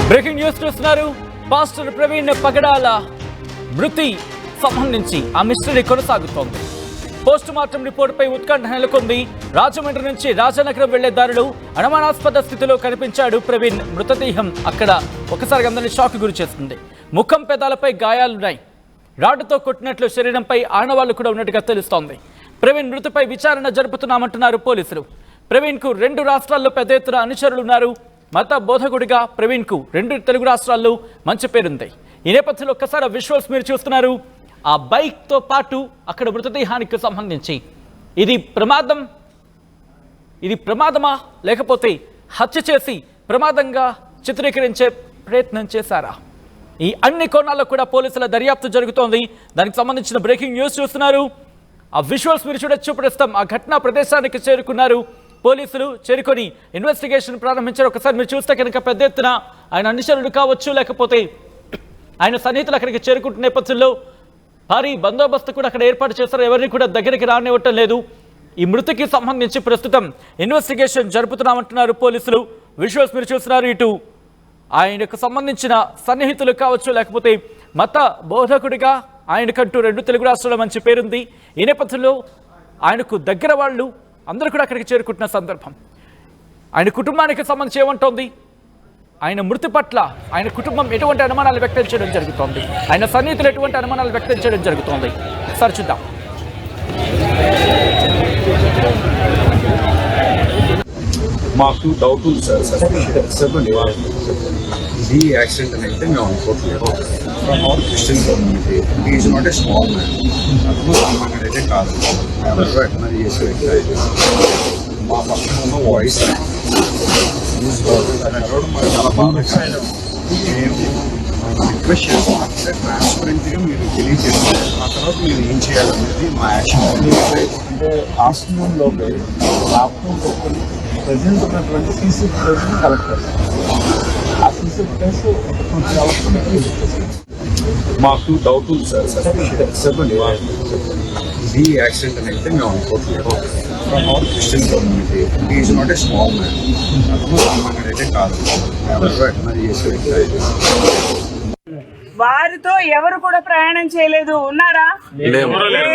Breaking news చూస్తున్నారు. Pastor Praveen పగడాల మృతి సంబంధించి ఆ మిస్టరీ కొనసాగుతోంది. పోస్ట్ మార్టం రిపోర్టుపై ఉత్కంఠ నెలకొంది. రాజమండ్రి నుంచి రాజనగరం వెళ్లే దారిలో అనుమానాస్పద స్థితిలో కనిపించాడు ప్రవీణ్. మృతదేహం అక్కడ ఒకసారి అందరినీ షాక్ గురి చేస్తుంది. ముఖం పెదాలపై గాయాలున్నాయి. రాడ్డుతో కొట్టినట్లు శరీరంపై ఆనవాళ్లు కూడా ఉన్నట్టుగా తెలుస్తోంది. ప్రవీణ్ మృతిపై విచారణ జరుపుతున్నామంటున్నారు పోలీసులు. ప్రవీణ్ కు 2 రాష్ట్రాల్లో పెద్ద ఎత్తున అనుచరులున్నారు. మత బోధకుడిగా ప్రవీణ్ కు 2 తెలుగు రాష్ట్రాల్లో మంచి పేరుంది. ఈ నేపథ్యంలో ఒక్కసారి విజువల్స్ మీరు చూస్తున్నారు. ఆ బైక్ తో పాటు అక్కడ మృతదేహానికి సంబంధించి ఇది ప్రమాదమా లేకపోతే హత్య చేసి ప్రమాదంగా చిత్రీకరించే ప్రయత్నం చేశారా? ఈ అన్ని కోణాల్లో కూడా పోలీసుల దర్యాప్తు జరుగుతోంది. దానికి సంబంధించిన బ్రేకింగ్ న్యూస్ చూస్తున్నారు. ఆ విజువల్స్ మీరు చూపిస్తాం. ఆ ఘటనా ప్రదేశానికి చేరుకున్నారు పోలీసులు. చేరుకొని ఇన్వెస్టిగేషన్ ప్రారంభించారు. ఒకసారి మీరు చూస్తే కనుక పెద్ద ఎత్తున ఆయన అనుచరుడు కావచ్చు, లేకపోతే ఆయన సన్నిహితులు అక్కడికి చేరుకుంటున్న నేపథ్యంలో భారీ బందోబస్తు కూడా అక్కడ ఏర్పాటు చేశారు. ఎవరిని కూడా దగ్గరికి రానివ్వటం లేదు. ఈ మృతికి సంబంధించి ప్రస్తుతం ఇన్వెస్టిగేషన్ జరుపుతున్నామంటున్నారు పోలీసులు. విజువల్స్ మీరు చూస్తున్నారు. ఇటు ఆయనకు సంబంధించిన సన్నిహితులు కావచ్చు, లేకపోతే మత బోధకుడిగా ఆయనకంటూ 2 తెలుగు రాష్ట్రాల్లో మంచి పేరుంది. ఈ నేపథ్యంలో ఆయనకు దగ్గర వాళ్ళు అందరూ కూడా అక్కడికి చేరుకుంటున్న సందర్భం. ఆయన కుటుంబానికి సంబంధించి ఏమంటోంది, ఆయన మృతి పట్ల ఆయన కుటుంబం ఎటువంటి అనుమానాలు వ్యక్తం చేయడం జరుగుతోంది, ఆయన సన్నిహితులు ఎటువంటి అనుమానాలు వ్యక్తం చేయడం జరుగుతోంది, సరే చూద్దాం. మాకు డౌట్ ఉంది సార్. చెప్పండి. ఇది యాక్సిడెంట్ అని అయితే మేము అనుకోవట్లేదు. All Christian community is not a small man. అతను సామాన్యుడు అయితే కాదు. ఎవరు ఎట్లా చేసి వ్యక్తి మా పక్కన ఉన్న వాయిస్ మాకు చాలా బాగా మేము రిక్వెస్ట్ చేస్తామంటే ట్రాన్స్పరెంట్గా మీరు తెలియజేస్తే ఆ తర్వాత మీరు ఏం చేయాలనేది మా యాక్షన్. అంటే ఆఫ్టర్నూన్లో ఆఫ్టర్నూన్ ప్రజెంట్ ఉన్నటువంటి సీసీ ఫుటేజ్ కలెక్ట్ చేస్తాం. ఆ సీసీ ఫుటేజ్ కొంచెం అవసరం. మాకు డౌట్ ఉంది సార్. చెప్పండి. ఇది యాక్సిడెంట్ అని అయితే మేము అనుకోవట్లేదు. All Christian community is not a small man. అతను సామాన్యుడు అయితే కాదు. ఎవరు ఎట్లా చేసి వ్యక్తి వారితో ఎవరు కూడా ప్రయాణం చేయలేదు. ఉన్నారా?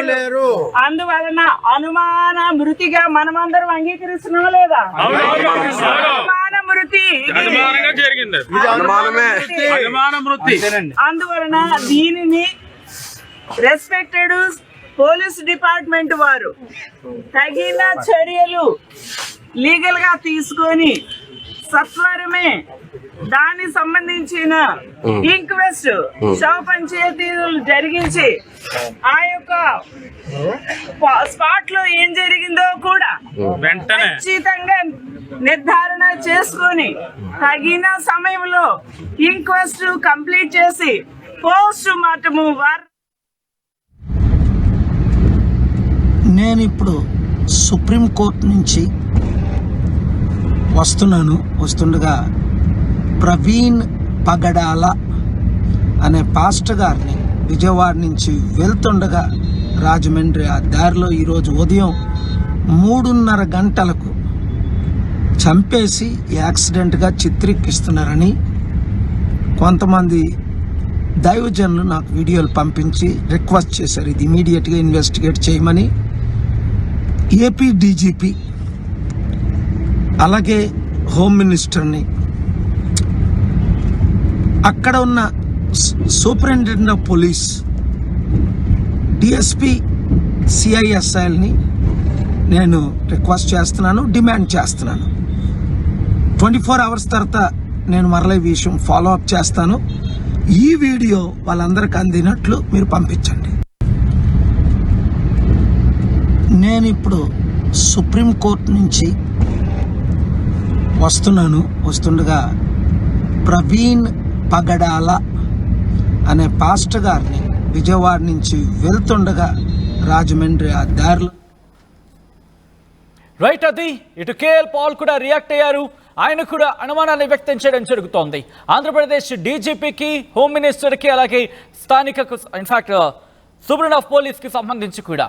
లేరు. అందువలన అనుమాన మృతిగా మనమందరం అంగీకరిస్తున్నాం లేదా? అనుమాన మృతి అందువలన దీనిని రెస్పెక్టెడ్ పోలీస్ డిపార్ట్మెంట్ వారు తగిన చర్యలు లీగల్ గా తీసుకొని సత్వరమే దానికి సంబంధించిన ఇంక్వెస్ట్ శవ పంచాయతీలు జరిగించి ఆ యొక్క స్పాట్ లో ఏం జరిగిందో కూడా ఖచ్చితంగా నిర్ధారణ చేసుకొని తగిన సమయంలో ఇంక్వెస్ట్ కంప్లీట్ చేసి పోస్ట్ మార్టము నేను ఇప్పుడు సుప్రీంకోర్టు నుంచి వస్తుండగా ప్రవీణ్ పగడాల అనే పాస్టర్ గారిని విజయవాడ నుంచి వెళ్తుండగా రాజమండ్రి ఆ దారిలో ఈరోజు ఉదయం 3:30 గంటలకు చంపేసి యాక్సిడెంట్గా చిత్రీకరిస్తున్నారని కొంతమంది దైవజనులు నాకు వీడియోలు పంపించి రిక్వెస్ట్ చేశారు. ఇది ఇమీడియట్గా ఇన్వెస్టిగేట్ చేయమని. ఏపీ డీజీపీ అలాగే హోమ్ మినిస్టర్ని, అక్కడ ఉన్న సూపరింటెండెంట్ ఆఫ్ పోలీస్, డిఎస్పీ, సిఐఎస్ఐల్ని నేను రిక్వెస్ట్ చేస్తున్నాను, డిమాండ్ చేస్తున్నాను. 24 hours తర్వాత నేను మరలా ఈ విషయం ఫాలో అప్ చేస్తాను. ఈ వీడియో వాళ్ళందరికీ అందినట్లు మీరు పంపించండి. నేను ఇప్పుడు సుప్రీంకోర్టు నుంచి వస్తుండగా ప్రవీణ్ పగడాల అనే పాస్టర్ గారిని విజయవాడ నుంచి వెళ్తుండగా రాజమండ్రి ఆ దారిలో రైట్. అది ఇటు కేఎల్ పాల్ కూడా రియాక్ట్ అయ్యారు. ఆయన కూడా అనుమానాన్ని వ్యక్తం చేయడం జరుగుతోంది. ఆంధ్రప్రదేశ్ డీజీపీకి, హోమ్ మినిస్టర్కి, అలాగే స్థానికకు, ఇన్ఫాక్ట్ సూపరింటెండెంట్ ఆఫ్ పోలీస్కి సంబంధించి కూడా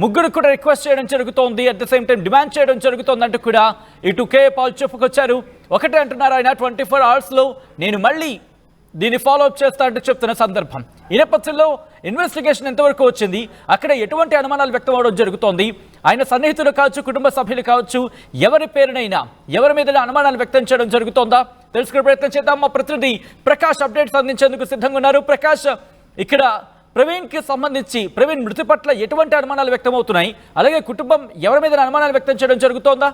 ముగ్గురు కూడా రిక్వెస్ట్ చేయడం జరుగుతోంది. At the same time demand చేయడం జరుగుతోంది అంటూ కూడా ఇటు కే పాల్ చెప్పుకొచ్చారు. ఒకటే అంటున్నారు ఆయన, 24 అవర్స్లో నేను మళ్ళీ దీన్ని ఫాలో అప్ చేస్తా అంటూ చెప్తున్న సందర్భం. ఈ నేపథ్యంలో ఇన్వెస్టిగేషన్ ఎంతవరకు వచ్చింది, అక్కడ ఎటువంటి అనుమానాలు వ్యక్తం అవడం జరుగుతోంది, ఆయన సన్నిహితులు కావచ్చు, కుటుంబ సభ్యులు కావచ్చు, ఎవరి పేరునైనా ఎవరి మీద అనుమానాలు వ్యక్తం చేయడం జరుగుతోందా తెలుసుకునే ప్రయత్నం చేద్దాం. మా ప్రతినిధి ప్రకాష్ అప్డేట్స్ అందించేందుకు సిద్ధంగా ఉన్నారు. ప్రకాష్, ఇక్కడ ప్రవీణ్కి సంబంధించి ప్రవీణ్ మృతి పట్ల ఎటువంటి అనుమానాలు వ్యక్తం అవుతున్నాయి, అలాగే కుటుంబం ఎవరి మీద అనుమానాలు వ్యక్తం చేయడం జరుగుతోందా?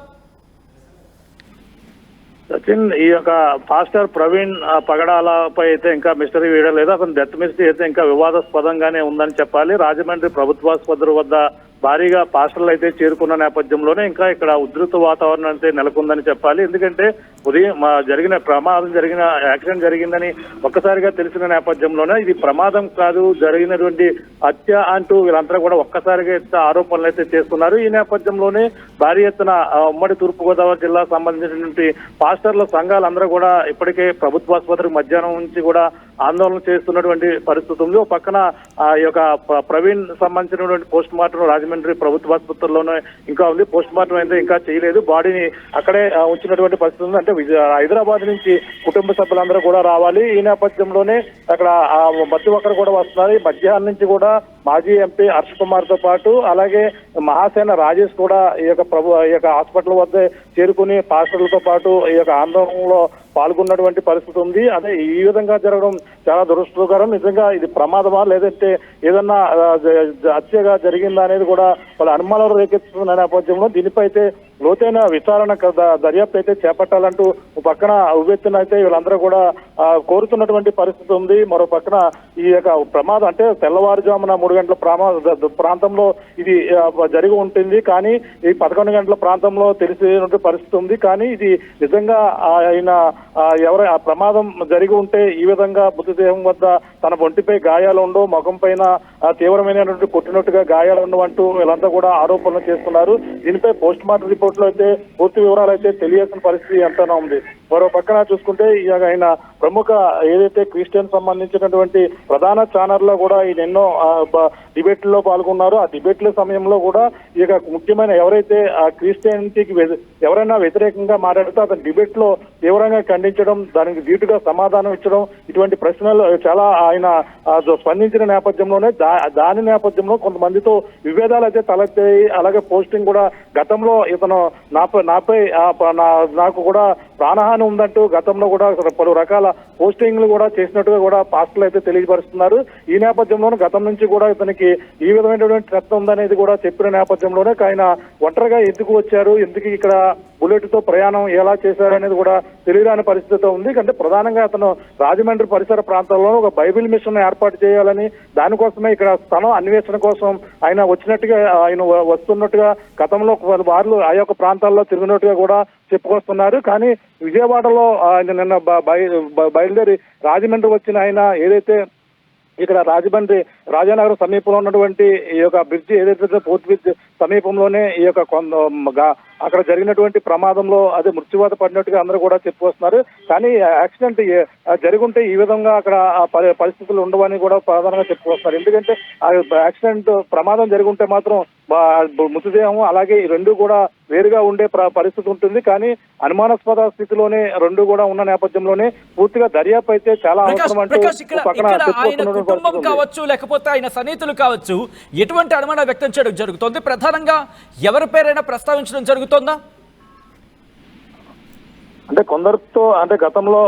సచిన్, ఈ యొక్క పాస్టర్ ప్రవీణ్ పగడాలపై అయితే ఇంకా మిస్టరీ వీడలేదు. అతను డెత్ మిస్టరీ అయితే ఇంకా వివాదాస్పదంగానే ఉందని చెప్పాలి. రాజమండ్రి ప్రభుత్వాసుపత్రి వద్ద భారీగా పాస్టర్లు అయితే చేరుకున్న నేపథ్యంలోనే ఇంకా ఇక్కడ ఉధృత వాతావరణం అయితే నెలకొందని చెప్పాలి. ఎందుకంటే ఉదయం యాక్సిడెంట్ జరిగిందని ఒక్కసారిగా తెలిసిన నేపథ్యంలోనే ఇది ప్రమాదం కాదు, జరిగినటువంటి హత్య అంటూ వీళ్ళంతా కూడా ఒక్కసారిగా ఆరోపణలు అయితే చేస్తున్నారు. ఈ నేపథ్యంలోనే భారీ ఎత్తున ఉమ్మడి తూర్పుగోదావరి జిల్లా సంబంధించినటువంటి పాస్టర్ల సంఘాలందరూ కూడా ఇప్పటికే ప్రభుత్వాసుపత్రికి మధ్యాహ్నం నుంచి కూడా ఆందోళన చేస్తున్నటువంటి పరిస్థితి ఉంది. ఒక పక్కన ఈ యొక్క ప్రవీణ్ సంబంధించినటువంటి పోస్ట్ మార్టం రాజమండ్రి ప్రభుత్వ ఆసుపత్రిలోనే ఇంకా ఉంది. పోస్ట్ మార్టం అయితే ఇంకా చేయలేదు. బాడీని అక్కడే ఉంచినటువంటి పరిస్థితి ఉంది. అంటే హైదరాబాద్ నుంచి కుటుంబ సభ్యులందరూ కూడా రావాలి. ఈ నేపథ్యంలోనే అక్కడ ప్రతి ఒక్కరు కూడా వస్తున్నారు. మధ్యాహ్నం నుంచి కూడా మాజీ ఎంపీ హర్ష కుమార్ తో పాటు అలాగే మహాసేన రాజేష్ కూడా ఈ యొక్క హాస్పిటల్ వద్ద చేరుకుని పాస్టర్లతో పాటు ఈ యొక్క ఆందోళనలో పాల్గొన్నటువంటి పరిస్థితి ఉంది. అదే ఈ విధంగా జరగడం చాలా దురదృష్టకరం. నిజంగా ఇది ప్రమాదమా లేదంటే ఏదన్నా హత్యగా జరిగిందా అనేది కూడా వాళ్ళ అనుమానాలు రేకెత్తుతున్న నేపథ్యంలో దీనిపై అయితే లోతైన విచారణ దర్యాప్తు అయితే చేపట్టాలంటూ పక్కన ఉవ్వెత్తున అయితే వీళ్ళందరూ కూడా కోరుతున్నటువంటి పరిస్థితి ఉంది. మరో పక్కన ఈ యొక్క ప్రమాదం అంటే తెల్లవారుజామున 3 గంటల ప్రాంతంలో ఇది జరిగి ఉంటుంది. కానీ ఈ 11 గంటల ప్రాంతంలో తెలిసినటువంటి పరిస్థితి ఉంది. కానీ ఇది నిజంగా ఆయన ఆ ప్రమాదం జరిగి ఉంటే ఈ విధంగా మృతదేహం వద్ద తన ఒంటిపై గాయాలు ఉండవు, ముఖం పైన తీవ్రమైనటువంటి కొట్టినట్టుగా గాయాలు ఉండవంటూ వీళ్ళంతా కూడా ఆరోపణలు చేస్తున్నారు. దీనిపై పోస్ట్ మార్టం రిపోర్ట్ లో అయితే పూర్తి వివరాలు అయితే తెలియాల్సిన పరిస్థితి ఎంతైనా ఉంది. మరో పక్కన చూసుకుంటే ఆయన ప్రముఖ ఏదైతే క్రిస్టియన్ సంబంధించినటువంటి ప్రధాన ఛానల్లో కూడా ఈయన ఎన్నో డిబేట్లో పాల్గొన్నారు. ఆ డిబేట్ల సమయంలో కూడా ఇక ముఖ్యమైన ఎవరైతే ఆ క్రిస్టియానిటీకి ఎవరైనా వ్యతిరేకంగా మాట్లాడితే అతని డిబేట్ లో తీవ్రంగా ఖండించడం, దానికి ధీటుగా సమాధానం ఇచ్చడం, ఇటువంటి ప్రశ్నలు చాలా ఆయన స్పందించిన నేపథ్యంలోనే దాని నేపథ్యంలో కొంతమందితో విభేదాలు అయితే తలెత్తాయి. అలాగే పోస్టింగ్ కూడా గతంలో ఇతను నాకు కూడా ప్రాణహాని ఉందంటూ గతంలో కూడా పలు రకాల పోస్టింగ్లు కూడా చేసినట్టుగా కూడా పాస్టర్లు అయితే తెలియపరుస్తున్నారు. ఈ నేపథ్యంలోనే గతం నుంచి కూడా ఇతనికి ఈ విధమైనటువంటి శ్రద్ధ ఉందనేది కూడా చెప్పిన నేపథ్యంలోనే ఆయన ఒంటరిగా ఎందుకు వచ్చారు, ఎందుకు ఇక్కడ బుల్లెట్ తో ప్రయాణం ఎలా చేశారు అనేది కూడా తెలియని పరిస్థితితో ఉంది. అంటే ప్రధానంగా అతను రాజమండ్రి పరిసర ప్రాంతాల్లో ఒక బైబిల్ మిషన్ ఏర్పాటు చేయాలని, దానికోసమే ఇక్కడ స్థలం అన్వేషణ కోసం ఆయన వచ్చినట్టుగా ఆయన వస్తున్నట్టుగా గతంలో వారు ఆ యొక్క ప్రాంతాల్లో తిరిగినట్టుగా కూడా చెప్పుకొస్తున్నారు. కానీ విజయవాడలో ఆయన నిన్న బయలుదేరి రాజమండ్రి వచ్చిన ఆయన ఏదైతే ఇక్కడ రాజమండ్రి రాజానగరం సమీపంలో ఉన్నటువంటి ఈ యొక్క బ్రిడ్జి ఏదైతే ఫోర్త్ బ్రిడ్జ్ సమీపంలోనే ఈ యొక్క అక్కడ జరిగినటువంటి ప్రమాదంలో అదే మృత్యువాత పడినట్టుగా అందరూ కూడా చెప్పుకొస్తున్నారు. కానీ యాక్సిడెంట్ జరుగుంటే ఈ విధంగా అక్కడ పరిస్థితులు ఉండవని కూడా ప్రధానంగా చెప్పుకొస్తున్నారు. ఎందుకంటే ఆ యాక్సిడెంట్ ప్రమాదం జరుగుంటే మాత్రం మృతదేహం అలాగే ఈ రెండు కూడా వేరుగా ఉండే పరిస్థితి ఉంటుంది. కానీ అనుమానాస్పద స్థితిలోనే రెండు కూడా ఉన్న నేపథ్యంలోనే పూర్తిగా దర్యాప్తు అయితే చాలా అవసరం అంటూ పక్కన కుటుంబం కావచ్చు లేకపోతే ఆయన సన్నిహితులు కావచ్చు ఎటువంటి అనుమానం వ్యక్తం చేయడం జరుగుతోంది? ప్రధానంగా ఎవరి పేరైనా ప్రస్తావించడం జరుగుతోందా? అంటే కొందరితో అంటే గతంలో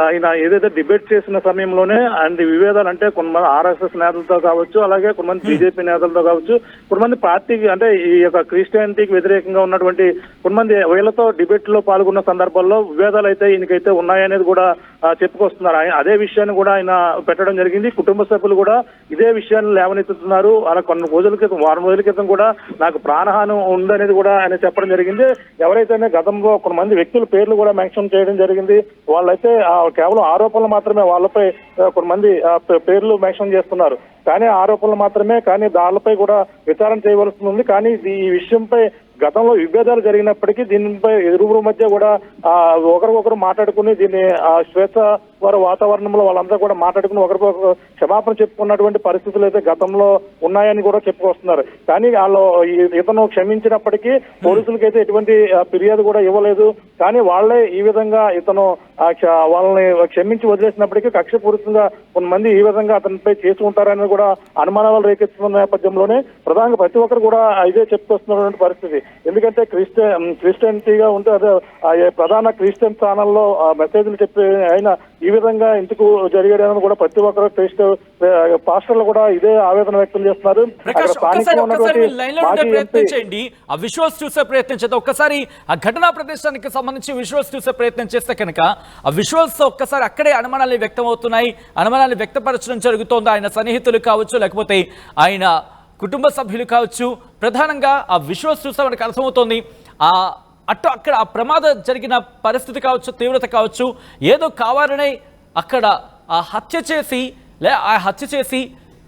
ఆయన ఏదైతే డిబేట్ చేసిన సమయంలోనే అండ్ విభేదాలు అంటే కొంతమంది ఆర్ఎస్ఎస్ నేతలతో కావచ్చు, అలాగే కొంతమంది బీజేపీ నేతలతో కావచ్చు, కొంతమంది పార్టీకి అంటే ఈ యొక్క క్రిస్టియానిటీకి వ్యతిరేకంగా ఉన్నటువంటి కొంతమంది వీళ్ళతో డిబేట్ లో పాల్గొన్న సందర్భాల్లో విభేదాలు అయితే ఈయనకైతే ఉన్నాయనేది కూడా చెప్పుకొస్తున్నారు. అదే విషయాన్ని కూడా ఆయన పెట్టడం జరిగింది. కుటుంబ సభ్యులు కూడా ఇదే విషయాన్ని లేవనెత్తుతున్నారు. అలా కొన్ని రోజుల క్రితం వారం రోజుల క్రితం కూడా నాకు ప్రాణహాని ఉందనేది కూడా ఆయన చెప్పడం జరిగింది. ఎవరైతే గతంలో కొంతమంది వ్యక్తుల పేర్లు కూడా మెన్షన్ చేయడం జరిగింది. వాళ్ళైతే కేవలం ఆరోపణలు మాత్రమే, వాళ్ళపై కొంతమంది పేర్లు మెన్షన్ చేస్తున్నారు. కానీ ఆరోపణలు మాత్రమే, కానీ దానిపై కూడా విచారణ చేయవలసి ఉంది. కానీ ఈ విషయంపై గతంలో విభేదాలు జరిగినప్పటికీ దీనిపై ఇరువురు మధ్య కూడా ఒకరికొకరు మాట్లాడుకుని దీన్ని స్వేచ్ఛ వారు వాతావరణంలో వాళ్ళంతా కూడా మాట్లాడుకుని ఒకరికొకరు క్షమాపణ చెప్పుకున్నటువంటి పరిస్థితులు అయితే గతంలో ఉన్నాయని కూడా చెప్పుకొస్తున్నారు. కానీ వాళ్ళు ఇతను క్షమించినప్పటికీ పోలీసులకి అయితే ఎటువంటి ఫిర్యాదు కూడా ఇవ్వలేదు. కానీ వాళ్లే ఈ విధంగా ఇతను వాళ్ళని క్షమించి వదిలేసినప్పటికీ కక్షపూరితంగా కొంతమంది ఈ విధంగా అతనిపై చేసుకుంటారని కూడా అనుమానాలు రేకెత్తుతున్న నేపథ్యంలోనే ప్రధానంగా ప్రతి ఒక్కరు కూడా ఇదే చెప్పుకొస్తున్నటువంటి పరిస్థితి. ఎందుకంటే క్రిస్టియనిటీగా ఉంటే అదే ప్రధాన క్రిస్టియన్ ఛానల్లో మెసేజ్లు చెప్పి ఆయన ఈ విధంగా ఎందుకు జరిగాడని కూడా ప్రతి ఒక్కరు పాస్టర్లు కూడా ఇదే ఆవేదన వ్యక్తం చేస్తున్నారు. ప్రయత్నించండి, ఆ విజువల్స్ చూసే ప్రయత్నం చేద్దాం. ఒక్కసారి ఆ ఘటనా ప్రదేశానికి సంబంధించి విజువల్స్ చూసే ప్రయత్నం చేస్తే కనుక ఆ విజువల్స్ ఒక్కసారి అక్కడే అనుమానాలు వ్యక్తం అవుతున్నాయి. అనుమానాలు వ్యక్తపరచడం జరుగుతోంది. ఆయన సన్నిహితులు కావచ్చు, లేకపోతే ఆయన కుటుంబ సభ్యులు కావచ్చు. ప్రధానంగా ఆ విజువల్స్ చూస్తే మనకు అర్థమవుతోంది అక్కడ ఆ ప్రమాదం జరిగిన పరిస్థితి కావచ్చు, తీవ్రత కావచ్చు, ఏదో కావాలనే అక్కడ ఆ హత్య చేసి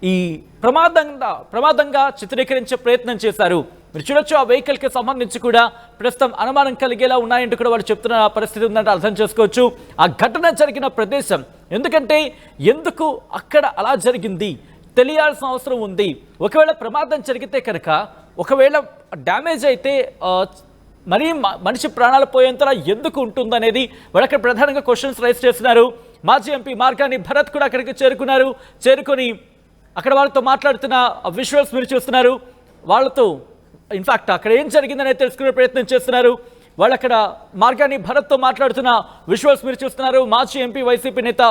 ఈ ప్రమాదంగా చిత్రీకరించే ప్రయత్నం చేశారు. మీరు చూడొచ్చు, ఆ వెహికల్కి సంబంధించి కూడా ప్రస్తుతం అనుమానం కలిగేలా ఉన్నాయంటూ కూడా వాళ్ళు చెప్తున్న పరిస్థితి ఉందంటే అర్థం చేసుకోవచ్చు. ఆ ఘటన జరిగిన ప్రదేశం ఎందుకు అక్కడ అలా జరిగింది తెలియాల్సిన అవసరం ఉంది. ఒకవేళ ప్రమాదం జరిగితే కనుక, ఒకవేళ డ్యామేజ్ అయితే మరీ మనిషి ప్రాణాలు పోయేంతలా ఎందుకు ఉంటుందనేది వాళ్ళు అక్కడ ప్రధానంగా క్వశ్చన్స్ రైజ్ చేస్తున్నారు. మాజీ ఎంపీ మార్గాని భరత్ కూడా అక్కడికి చేరుకొని అక్కడ వాళ్ళతో మాట్లాడుతున్న విజువల్స్ మీరు చూస్తున్నారు. వాళ్ళతో ఇన్ఫాక్ట్ అక్కడ ఏం జరిగిందనేది తెలుసుకునే ప్రయత్నం చేస్తున్నారు. వాళ్ళు అక్కడ మార్గాని భరత్తో మాట్లాడుతున్న విజువల్స్ మీరు చూస్తున్నారు. మాజీ ఎంపీ వైసీపీ నేత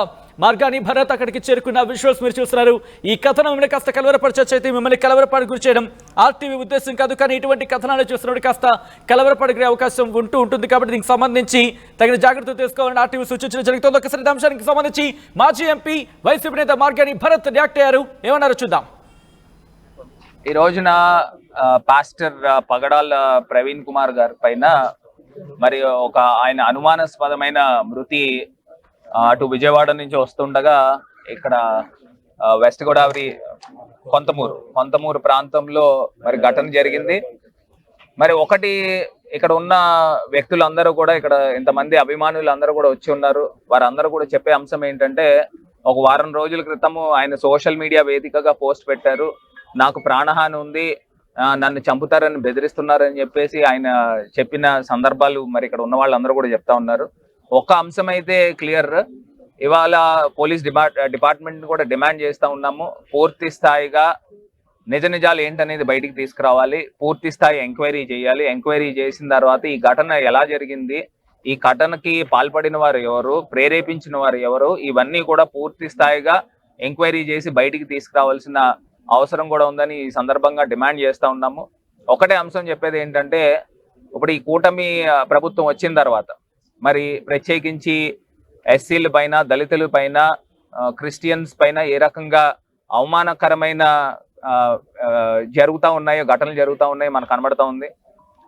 మార్గాని భరత్ అక్కడికి చేరుకున్న విజువల్స్ మీరు చూస్తున్నారు. ఈ కథనం మిమ్మల్ని కాస్త కలవరపరచొచ్చు, అయితే మిమ్మల్ని కలవరపాటు గురి చేయడం ఆర్టీవీ ఉద్దేశం కాదు. కానీ ఇటువంటి కథనాలు చూస్తున్నప్పుడు కాస్త కలవరపడే అవకాశం ఉంటుంది. కాబట్టి దీనికి సంబంధించి తగిన జాగ్రత్తలు తీసుకోవాలని ఆర్టీవీ సూచించడం జరుగుతుంది. ఒకసారి అంశానికి సంబంధించి మాజీ ఎంపీ వైసీపీ నేత మార్గాని భరత్ రియాక్ట్ అయ్యారు. ఏమన్నారో చూద్దాం. ఈ రోజున పాస్టర్ పగడాల ప్రవీణ్ కుమార్ గారి పైన మరి ఆయన అనుమానాస్పదమైన మృతి అటు విజయవాడ నుంచి వస్తుండగా ఇక్కడ వెస్ట్ గోదావరి కొంతమూరు ప్రాంతంలో మరి ఘటన జరిగింది. మరి ఇక్కడ ఉన్న వ్యక్తులందరూ కూడా, ఇక్కడ ఇంతమంది అభిమానులు అందరూ కూడా వచ్చి ఉన్నారు. వారందరూ కూడా చెప్పే అంశం ఏంటంటే, ఒక వారం రోజుల క్రితము ఆయన సోషల్ మీడియా వేదికగా పోస్ట్ పెట్టారు. నాకు ప్రాణహాని ఉంది, నన్ను చంపుతారని బెదిరిస్తున్నారని చెప్పేసి ఆయన చెప్పిన సందర్భాలు మరి ఇక్కడ ఉన్న వాళ్ళందరూ కూడా చెప్తా ఉన్నారు. ఒక అంశం అయితే క్లియర్, ఇవాళ పోలీస్ డిపార్ట్మెంట్ కూడా డిమాండ్ చేస్తూ ఉన్నాము. పూర్తి స్థాయిగా నిజాలు ఏంటనేది బయటికి తీసుకురావాలి. పూర్తి స్థాయి ఎంక్వైరీ చేయాలి. ఎంక్వైరీ చేసిన తర్వాత ఈ ఘటన ఎలా జరిగింది, ఈ ఘటనకి పాల్పడిన వారు ఎవరు, ప్రేరేపించిన వారు ఎవరు, ఇవన్నీ కూడా పూర్తి స్థాయిగా ఎంక్వైరీ చేసి బయటికి తీసుకురావాల్సిన అవసరం కూడా ఉందని ఈ సందర్భంగా డిమాండ్ చేస్తూ ఉన్నాము. ఒకటే అంశం చెప్పేది ఏంటంటే, ఇప్పుడు ఈ కూటమి ప్రభుత్వం వచ్చిన తర్వాత మరి ప్రత్యేకించి ఎస్సీల పైన, దళితుల పైన, క్రిస్టియన్స్ పైన ఏ రకంగా అవమానకరమైన ఘటనలు జరుగుతూ ఉన్నాయో మనకు కనబడతా ఉంది.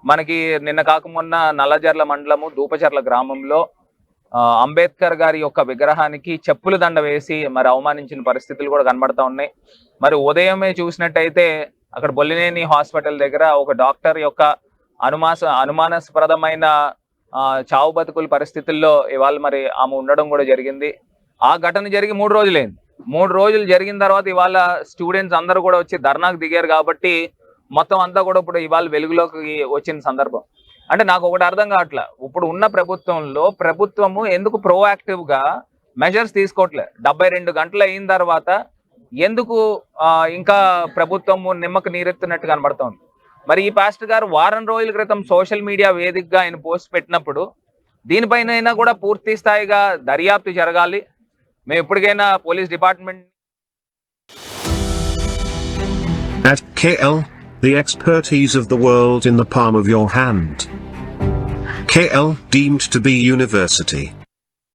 మనకి నిన్న కాకమున్న నల్లజర్ల మండలము దూపచర్ల గ్రామంలో అంబేద్కర్ గారి యొక్క విగ్రహానికి చెప్పుల దండ వేసి మరి అవమానించిన పరిస్థితులు కూడా కనబడతా ఉన్నాయి. మరి ఉదయమే చూసినట్టయితే అక్కడ బొల్లినేని హాస్పిటల్ దగ్గర ఒక డాక్టర్ యొక్క అనుమానాస్పదమైన చావు బతుకుల పరిస్థితుల్లో ఇవాళ మరి ఆమె ఉండడం కూడా జరిగింది. ఆ ఘటన జరిగి 3 రోజులైంది. 3 రోజులు జరిగిన తర్వాత ఇవాళ స్టూడెంట్స్ అందరూ కూడా వచ్చి ధర్నాకు దిగారు. కాబట్టి మొత్తం అంతా కూడా ఇప్పుడు ఇవాళ వెలుగులోకి వచ్చిన సందర్భం. అంటే నాకు ఒకటి అర్థం కావట్లే, ఇప్పుడు ఉన్న ప్రభుత్వము ఎందుకు ప్రోయాక్టివ్ గా మెజర్స్ తీసుకోవట్లేదు? 72 గంటలు అయిన తర్వాత ఎందుకు ఇంకా ప్రభుత్వము నిమ్మకు నీరెత్తినట్టు కనబడుతోంది. మరి ఈ పాస్టర్ గారు వారం రోజుల క్రితం సోషల్ మీడియా వేదికగా ఆయన పోస్ట్ పెట్టినప్పుడు దీనిపైన కూడా పూర్తి స్థాయిగా దర్యాప్తు జరగాలి. మేము ఎప్పటికైనా police department At KL, the expertise of the world in the palm of your hand. KL, deemed to be university.